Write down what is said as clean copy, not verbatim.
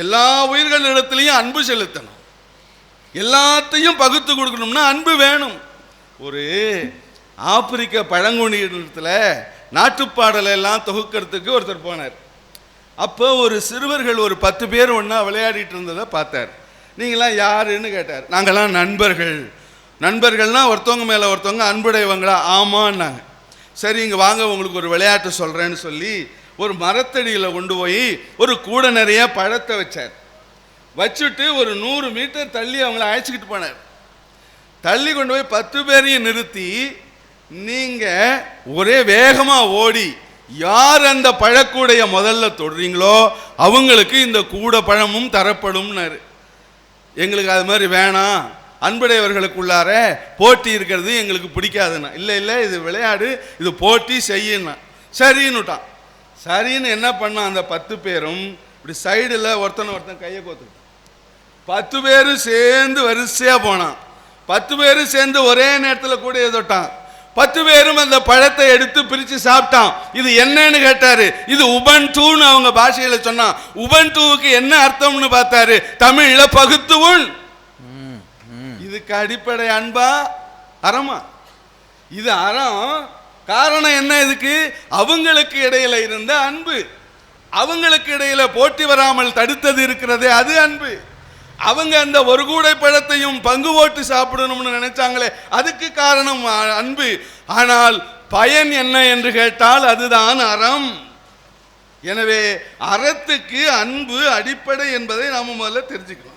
எல்லா உயிர்களிடத்திலையும் அன்பு செலுத்தணும். எல்லாத்தையும் பகுத்து கொடுக்கணும்னா அன்பு வேணும். ஒரு ஆப்பிரிக்க பழங்குடியினத்தில் நாட்டுப்பாடலை எல்லாம் தொகுக்கிறதுக்கு ஒருத்தர் போனார். அப்போ ஒரு சிறுவர்கள் ஒரு 10 பேர் ஒன்றா விளையாடிட்டு இருந்ததை பார்த்தார். நீங்களாம் யாருன்னு கேட்டார். நாங்கள்லாம் நண்பர்கள். நண்பர்கள்னால் ஒருத்தவங்க மேலே ஒருத்தவங்க அன்புடையவங்களா? ஆமான்னாங்க. சரி, இங்கே வாங்க, உங்களுக்கு ஒரு விளையாட்டு சொல்கிறேன்னு சொல்லி ஒரு மரத்தடியில் கொண்டு போய் ஒரு கூட நிறைய பழத்தை வச்சார். வச்சுட்டு ஒரு 100 மீட்டர் தள்ளி அவங்கள அழைச்சிக்கிட்டு போனார். தள்ளி கொண்டு போய் 10 பேரையும் நிறுத்தி, நீங்கள் ஒரே வேகமாக ஓடி யார் அந்த பழக்கூடைய முதல்ல தொடுறீங்களோ அவங்களுக்கு இந்த கூட பழமும் தரப்படும்னாரு. எங்களுக்கு அது மாதிரி வேணாம், அன்புடையவர்களுக்குள்ளார போட்டி இருக்கிறது எங்களுக்கு பிடிக்காதுன்னா. இல்லை இல்லை, இது விளையாடு, இது போட்டி செய்யணும்னா. சரின்னுட்டான். சரின்னு என்ன பண்ணான், அந்த 10 பேரும் இப்படி சைடில் ஒருத்தன் கையை கோத்து 10 பேரும் சேர்ந்து வரிசையாக போனான். 10 பேரும் சேர்ந்து ஒரே நேரத்தில் கூட தொட்டான். 10 பேரும் அந்த பழத்தை எடுத்து பிரித்து சாப்பிட்டான். இது என்னன்னு கேட்டாரு. இது உபன்டூன்னு அவங்க பாஷையில் சொன்னான். உபன்டூவுக்கு என்ன அர்த்தம்னு பார்த்தாரு. தமிழ்ல பகுத்துவுள். இதுக்கு அடிப்படை அன்பா அறமா? இது அறம். காரணம் என்ன? இதுக்கு அவங்களுக்கு இடையில இருந்த அன்பு. அவங்களுக்கு இடையில போட்டி வராமல் தடுத்தது இருக்கிறதே, அது அன்பு. அவங்க அந்த ஒரு கூடை பழத்தையும் பங்கு போட்டு சாப்பிடணும்னு நினைச்சாங்களே, அதுக்கு காரணம் அன்பு. ஆனால் பயன் என்ன என்று கேட்டால் அதுதான் அறம். எனவே அறத்துக்கு அன்பு அடிப்படை என்பதை நாம முதல்ல தெரிஞ்சுக்கணும்.